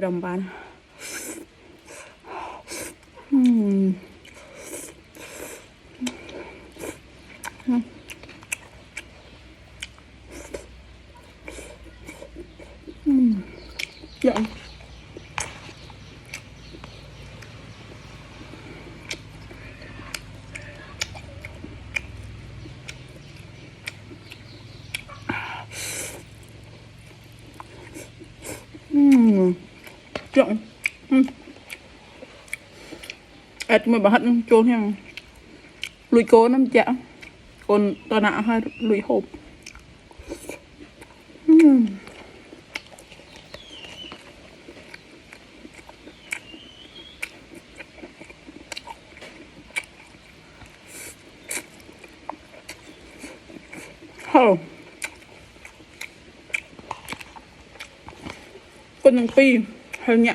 Đồng bàn. Dạ. Trộn. Ẹt mới bảo hận trốn hàng lùi cố năm chả còn tòa nạ hai lùi hộp. Hầu con thằng pi hơi nhẹ.